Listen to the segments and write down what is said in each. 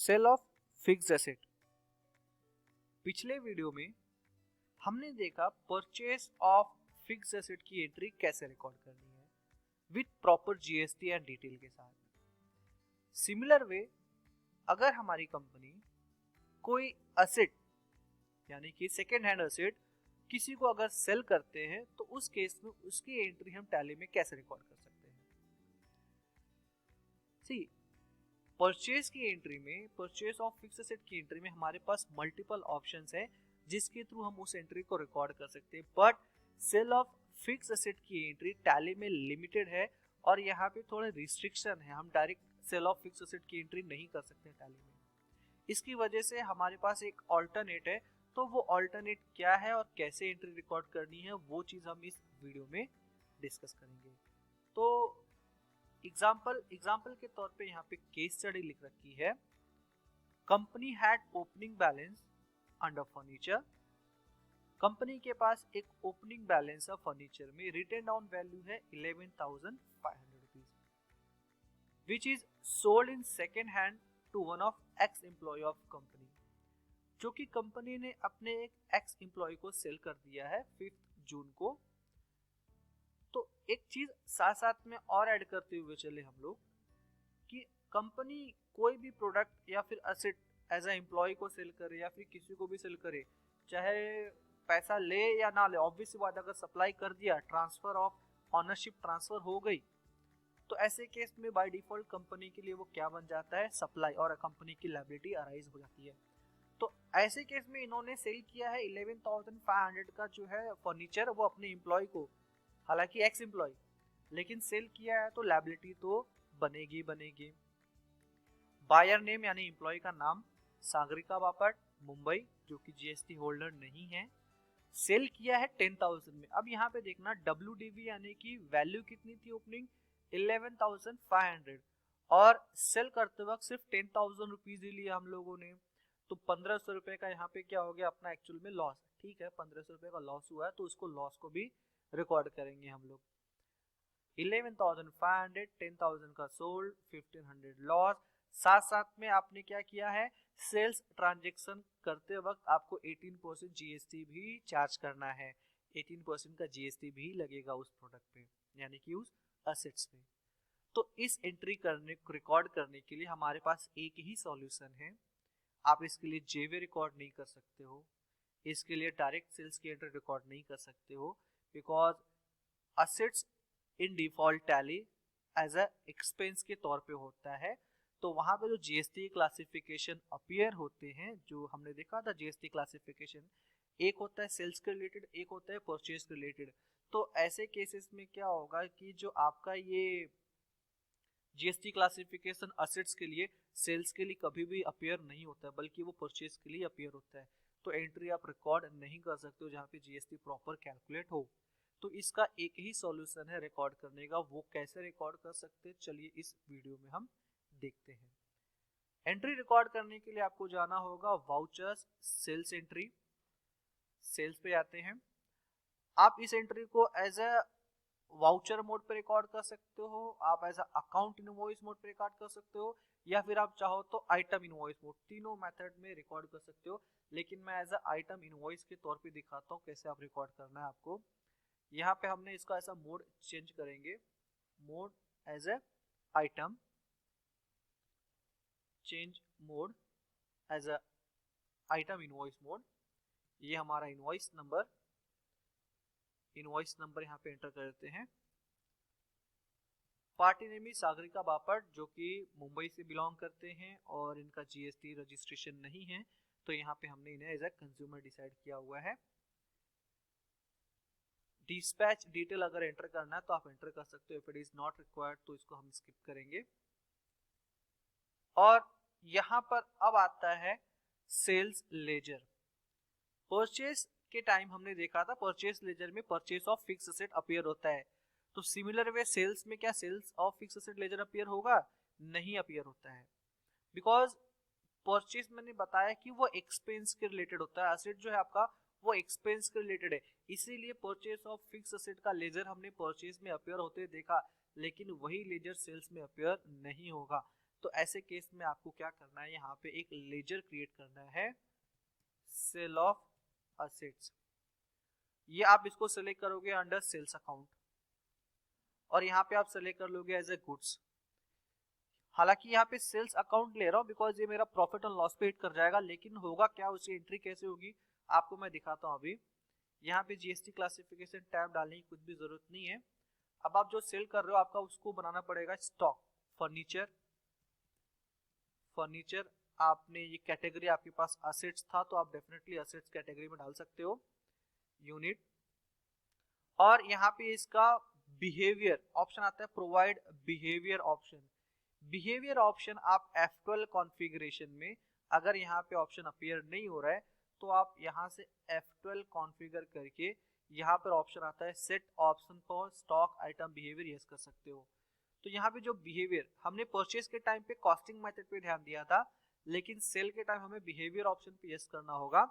Cell of fixed asset. पिछले video में हमने देखा परचेस ऑफ फिक्स्ड एसेट की एंट्री कैसे रिकॉर्ड करनी है with proper GST and detail के साथ। सिमिलर वे, अगर हमारी कंपनी कोई एसेट यानी कि सेकेंड हैंड एसेट किसी को अगर सेल करते हैं तो उस केस में उसकी एंट्री हम टैली में कैसे रिकॉर्ड कर सकते हैं। सी, परचेस की एंट्री में, परचेस ऑफ फिक्स्ड एसेट की एंट्री में हमारे पास मल्टीपल ऑप्शंस है जिसके थ्रू हम उस एंट्री को रिकॉर्ड कर सकते हैं। But sale of fixed asset की एंट्री टैली में लिमिटेड है और यहाँ पे थोड़े रिस्ट्रिक्शन है, हम direct sale of fixed asset की एंट्री नहीं कर सकते टैली में। इसकी वजह से हमारे पास एक ऑल्टरनेट है, तो वो ऑल्टरनेट क्या है और कैसे एंट्री रिकॉर्ड करनी है वो चीज हम इस वीडियो में डिस्कस करेंगे। तो एग्जाम्पल के तौर पे यहाँ पे केस स्टडी लिख रखी है। Company had opening balance under furniture. Company के पास एक ओपनिंग बैलेंस है फर्नीचर में, रिटन डाउन वैल्यू है 11,500 rupees which is sold in second hand to one of ex employ of company, जो कि कंपनी ने अपने एक एक्स एम्प्लॉय को सेल कर दिया है 5 जून को। तो एक चीज साथ साथ में और ऐड करते हुए चले हम लोग कि कंपनी कोई भी प्रोडक्ट या फिर एसेट एज ए एम्प्लॉय को सेल करे या फिर किसी को भी सेल करे, चाहे पैसा ले या ना ले, ऑब्वियस सी बात, अगर सप्लाई कर दिया, ट्रांसफर ऑफ ऑनरशिप ट्रांसफर हो गई, तो ऐसे केस में बाय डिफॉल्ट कंपनी के लिए वो क्या बन जाता है, सप्लाई, और कंपनी की लायबिलिटी अराइज हो जाती है। तो ऐसे केस में इन्होंने सेल किया है 11,500 का जो है फर्नीचर वो अपने एम्प्लॉय को, हालांकि एक्स एम्प्लॉय, लेकिन सेल किया है तो लायबिलिटी तो बनेगी। बायर नेम यानी एम्प्लॉय का नाम सागरिका बापट मुंबई, जो कि जीएसटी होल्डर नहीं है। सेल किया है 10,000 में। अब यहाँ पे देखना WDV यानी कि वैल्यू कितनी थी ओपनिंग, 11,500, और सेल करते वक्त सिर्फ 10,000 रुपीज ही लिया हम लोगों ने, तो 1,500 रुपए का यहाँ पे क्या हो गया अपना एक्चुअल में लॉस। ठीक है, 1,500 रुपए का लॉस हुआ है तो उसको लॉस को भी रिकॉर्ड करेंगे हम लोग। 11,500, 10,000 का सोल्ड, 1,500 लॉस। साथ साथ में आपने क्या किया है, सेल्स ट्रांजेक्शन करते वक्त आपको 18% जीएसटी भी चार्ज करना है। 18% का जीएसटी भी लगेगा उस प्रोडक्ट पे, यानी कि उस एसेट्स पे। तो इस एंट्री करने को रिकॉर्ड करने के लिए हमारे पास एक ही सॉल्यूशन है। आप इसके लिए जेवे रिकॉर्ड नहीं कर सकते हो, इसके लिए डायरेक्ट सेल्स की एंट्री रिकॉर्ड नहीं कर सकते हो, because assets in default Tally as a expense के तौर पे होता है। तो वहां पे जो जीएसटी क्लासिफिकेशन अपीयर होते हैं, जो हमने देखा था जीएसटी क्लासिफिकेशन, एक होता है सेल्स के रिलेटेड, एक होता है परचेज रिलेटेड। तो ऐसे केसेस में क्या होगा कि जो आपका ये जीएसटी क्लासिफिकेशन असेट्स के लिए, सेल्स के लिए कभी भी अपीयर नहीं होता है, बल्कि वो परचेज के लिए अपीयर होता है। तो एंट्री आप रिकॉर्ड नहीं कर सकते हो जहाँ पे जीएसटी प्रॉपर कैलकुलेट हो। तो इसका एक ही सॉल्यूशन है रिकॉर्ड करने का। वो कैसे रिकॉर्ड कर सकते हैं, चलिए इस वीडियो में हम देखते हैं। एंट्री रिकॉर्ड करने के लिए आपको जाना होगा वाउचर्स सेल्स एंट्री। सेल्स पे आते हैं। आप इस एंट्री को एज अ वाउचर मोड पे रिकॉर्ड कर सकते हो, आप एज अकाउंट इनवॉइस मोड पे रिकॉर्ड कर सकते हो, या फिर आप चाहो तो आइटम इनवॉइस मोड, तीनों मेथड में रिकॉर्ड कर सकते हो। लेकिन मैं एज अ आइटम इनवॉइस के तौर पे दिखाता हूँ कैसे आप रिकॉर्ड करना है आपको। यहाँ पे हमने इसका ऐसा मोड चेंज करेंगे, mode as a item, change mode as a item invoice mode. ये हमारा इनवॉइस नंबर यहाँ पे एंटर कर देते हैं। पार्टी नेम सागरिका बापट, जो कि मुंबई से बिलोंग करते हैं और इनका जीएसटी रजिस्ट्रेशन नहीं है, तो यहाँ पे हमने इन्हें एज ए कंज्यूमर डिसाइड किया हुआ है। डिस्पैच डिटेल अगर एंटर करना है तो आप एंटर कर सकते हो, if it is not required तो इसको हम स्किप करेंगे। और यहाँ पर अब आता है सेल्स लेजर। परचेस के टाइम हमने देखा था परचेस लेजर में purchase of fix asset appear होता है। तो सिमिलर वे सेल्स में क्या sales of fix asset ledger appear होगा? नहीं अपीयर होता है, बिकॉज परचेस मैंने बताया कि वो एक्सपेंस के रिलेटेड होता है। एसेट जो है आपका वो एक्सपेंस के रिलेटेड है, इसीलिए परचेस ऑफ फिक्स एसेट का लेजर हमने परचेस में अपीयर होते देखा, लेकिन वही लेजर सेल्स में अपीयर नहीं होगा। तो ऐसे केस में आपको क्या करना है, यहाँ पे एक लेजर क्रिएट करना है, सेल ऑफ असेट्स। ये आप इसको सेलेक्ट करोगे अंडर सेल्स अकाउंट और यहाँ पे आप सेलेक्ट कर लोगे एज ए गुड्स। हालांकि यहाँ पे सेल्स अकाउंट ले रहा हूँ बिकॉज ये मेरा प्रॉफिट एंड लॉस पे हिट कर जाएगा, लेकिन होगा क्या, उसकी एंट्री कैसे होगी आपको मैं दिखाता हूँ अभी। यहाँ पे जीएसटी क्लासिफिकेशन टैब डालने की कुछ भी जरूरत नहीं है। अब आप जो सेल कर रहे हो आपका उसको बनाना पड़ेगा स्टॉक। फर्नीचर, फर्नीचर आपने ये कैटेगरी आपके पास असेट्स था तो आप डेफिनेटली असेट्स कैटेगरी में डाल सकते हो, यूनिट। और यहाँ पे इसका बिहेवियर ऑप्शन आता है, provide behaviour option. Behaviour option आप F12 कॉन्फ़िगरेशन में, अगर यहाँ पे ऑप्शन अपीयर नहीं हो रहा है तो आप यहाँ से F12 कॉन्फ़िगर करके यहाँ पर ऑप्शन आता है set option for stock item behaviour, yes कर सकते हो। तो यहाँ पे जो बिहेवियर हमने परचेज के टाइम पे कॉस्टिंग मेथड पे ध्यान दिया था, लेकिन सेल के टाइम हमें बिहेवियर ऑप्शन पे यस करना होगा।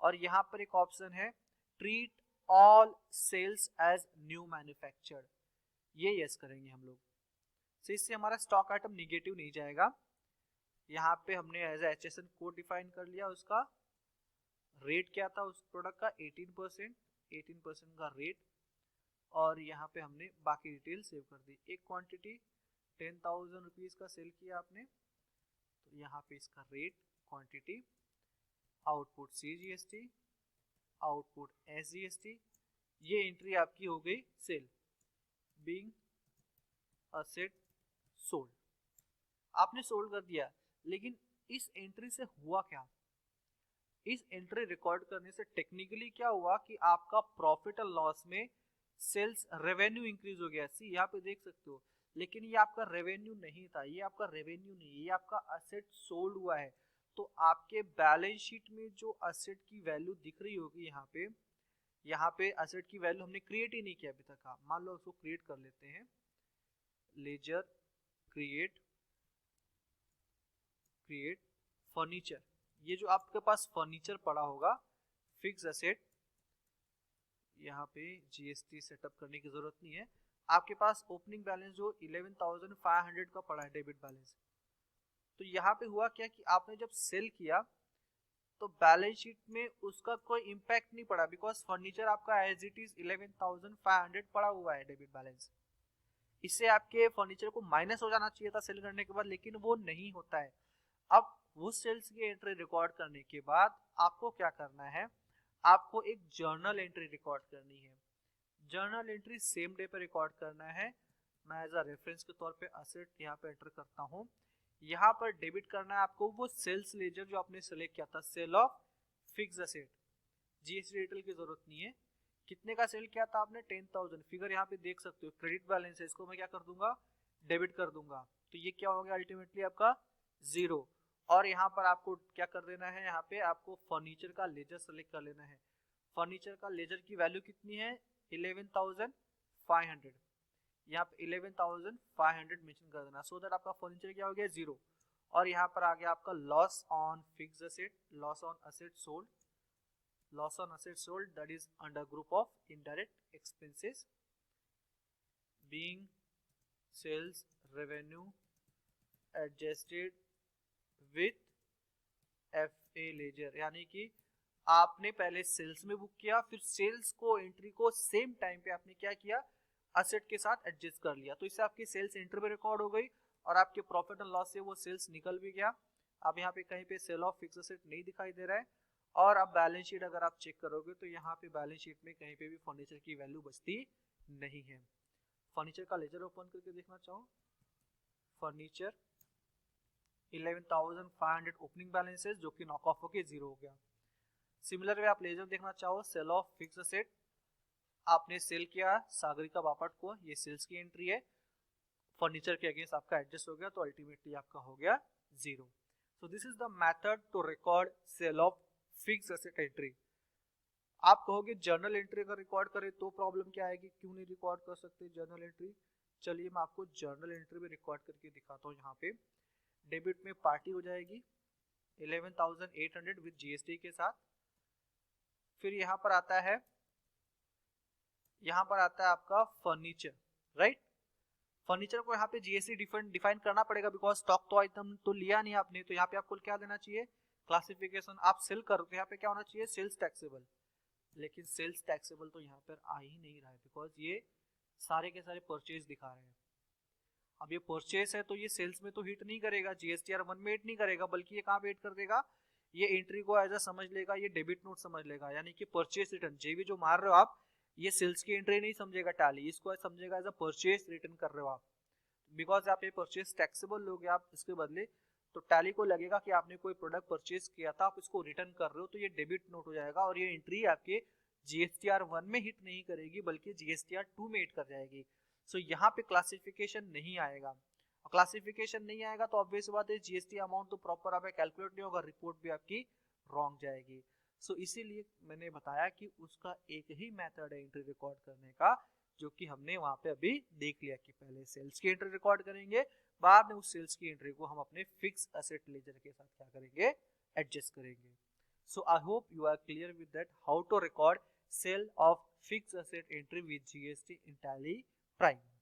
और यहाँ पर एक ऑप्शन है treat all sales as new manufactured, ये यस करेंगे हम लोग। तो इससे हमारा स्टॉक आइटम निगेटिव नहीं जाएगा। यहाँ पे हमने एज HSN कोड डिफाइन कर लिया, उसका रेट क्या था उस प्रोडक्ट का 18% का रेट, और यहाँ पे हमने बाकी डिटेल सेव कर दी। एक क्वांटिटी 10,000 रुपीज का सेल किया आपने, तो यहाँ पे इसका rate, quantity, output CGST, output SGST, ये एंट्री आपकी हो गई सेल, बीइंग असेट सोल्ड। आपने सोल्ड कर दिया, लेकिन इस एंट्री से हुआ क्या, इस एंट्री रिकॉर्ड करने से टेक्निकली क्या हुआ कि आपका प्रॉफिट एंड लॉस में सेल्स रेवेन्यू इंक्रीज हो गया। सी यहाँ पे देख सकते हो, लेकिन ये आपका रेवेन्यू नहीं था, ये आपका रेवेन्यू नहीं, ये आपका असेट सोल्ड हुआ है। तो आपके बैलेंस शीट में जो असेट की वैल्यू दिख रही होगी यहाँ पे असेट की वैल्यू हमने क्रिएट ही नहीं किया अभी तक। मान लो उसको क्रिएट कर लेते हैं, लेजर क्रिएट फर्नीचर। ये जो आपके पास फर्नीचर पड़ा होगा फिक्स एसेट, यहाँ पे जीएसटी सेटअप करने की जरूरत नहीं है। आपके पास ओपनिंग बैलेंस जो 11,500 का पड़ा है डेबिट बैलेंस, तो यहाँ पे हुआ क्या कि आपने जब सेल किया तो बैलेंस शीट में उसका कोई इम्पैक्ट नहीं पड़ा, बिकॉज फर्नीचर आपका एज इट इज 11,500 पड़ा हुआ है डेबिट बैलेंस। इससे आपके फर्नीचर को माइनस हो जाना चाहिए था सेल करने के बाद, लेकिन वो नहीं होता है। अब वो सेल्स की एंट्री रिकॉर्ड करने के बाद आपको क्या करना है, आपको एक जर्नल एंट्री रिकॉर्ड करनी है। जर्नल एंट्री सेम डे पे रिकॉर्ड करना है। मैं एज अ रेफरेंस के तौर पे असेट यहाँ पे एंटर करता हूँ। यहाँ पर डेबिट करना है आपको वो सेल्स लेजर जो आपने सेलेक्ट किया था, sale of fix asset. GST detail की जरूरत नहीं है। कितने का सेल किया था आपने, 10,000। फिगर यहाँ पे देख सकते हो, क्रेडिट बैलेंस है, इसको मैं क्या कर दूंगा, डेबिट कर दूंगा। तो ये क्या हो गया अल्टीमेटली आपका 0। और यहाँ पर आपको क्या कर देना है, यहाँ पे आपको फर्नीचर का लेजर सेलेक्ट कर लेना है। फर्नीचर का लेजर की वैल्यू कितनी है, 11,500। यहाँ पे 11,500 मेंशन कर देना, सो दैट आपका फर्नीचर क्या हो गया 0। और यहाँ पर आ गया आपका loss on fix asset, loss on asset sold, loss on asset sold, that is under group of indirect expenses, being sales revenue adjusted with FA ledger. यानी कि आपने पहले सेल्स में बुक किया, फिर सेल्स को एंट्री को सेम टाइम पे आपने क्या किया, असेट के साथ एडजस्ट कर लिया। तो इससे आपकी सेल्स एंट्री में रिकॉर्ड हो गई और आपके प्रॉफिट एंड लॉस से वो सेल्स निकल भी गया। अब यहाँ पे कहीं पे सेल ऑफ फिक्स असेट नहीं दिखाई दे रहा है। और अब बैलेंस शीट अगर आप चेक करोगे तो यहाँ पे बैलेंस शीट में कहीं पे भी फर्नीचर की वैल्यू बचती नहीं है। फर्नीचर का लेजर ओपन करके देखना चाहो, फर्नीचर 11,500 ओपनिंग बैलेंस है जो कि नॉक ऑफ होके 0 हो गया। सिमिलर वे आप लेजर देखना चाहो, सेल ऑफ फिक्स असेट, आपने सेल किया सागरिका बापट को, ये सेल्स की एंट्री है, फर्नीचर के अगेंस्ट आपका एडजस्ट हो गया तो अल्टीमेटली आपका हो गया 0। So this is the method to record sale of fix asset entry. आप कहोगे जर्नल एंट्री अगर रिकॉर्ड करें तो प्रॉब्लम क्या आएगी, क्यों नहीं रिकॉर्ड कर सकते जर्नल एंट्री। चलिए मैं आपको जर्नल एंट्री में रिकॉर्ड करके दिखाता हूँ। यहाँ पे डेबिट में पार्टी हो जाएगी 11,800 विद जीएसटी के साथ। फिर यहाँ पर आता है आपका फर्नीचर, राइट। फर्नीचर को यहाँ पे जीएसटी डिफाइन करना पड़ेगा, बिकॉज स्टॉक तो आइटम तो लिया नहीं आपने, तो यहाँ पे आपको क्या देना चाहिए, क्लासिफिकेशन। आप सेल करो तो यहाँ पे क्या होना चाहिए, सेल्स टैक्सेबल, लेकिन सेल्स टैक्सेबल तो यहाँ पर आ ही नहीं रहा है, बिकॉज ये सारे के सारे परचेज दिखा रहे हैं। अब ये परचेस है तो ये सेल्स में तो हिट नहीं करेगा, जीएसटीआर 1 में हिट नहीं करेगा, बल्कि ये कहाँ पे हिट कर देगा, ये एंट्री को एज अ समझ लेगा, ये डेबिट नोट समझ लेगा, यानी कि परचेस रिटर्न जेबी जो मार रहे हो आप, ये सेल्स की एंट्री नहीं समझेगा टैली, इसको समझेगा एज अ परचेस रिटर्न कर रहे हो आप, बिकॉज आप ये परचेस टैक्सेबल लोगे आप इसके बदले, तो टैली को लगेगा कि आपने कोई प्रोडक्ट परचेस किया था, आप इसको रिटर्न कर रहे हो, तो ये डेबिट नोट हो जाएगा और ये एंट्री आपके जीएसटीआर 1 में हिट नहीं करेगी, बल्कि जीएसटीआर 2 में हिट कर जाएगी। सो यहाँ पे क्लासिफिकेशन नहीं आएगा, क्लासिफिकेशन नहीं आएगा तो ऑब्वियस बात है जीएसटी अमाउंट तो प्रॉपर आपका कैलकुलेट नहीं होगा, रिपोर्ट भी आपकी रॉन्ग जाएगी। सो इसीलिए मैंने बताया कि उसका एक ही मेथड है एंट्री रिकॉर्ड करने का, जो कि हमने वहां पे अभी देख लिया कि पहले सेल्स की एंट्री रिकॉर्ड करेंगे, बाद में उस सेल्स की एंट्री को हम अपने फिक्स एसेट लेजर के साथ क्या करेंगे, एडजस्ट करेंगे। So I hope you are clear with that how to record sale of fix asset entry with GST in Tally prime.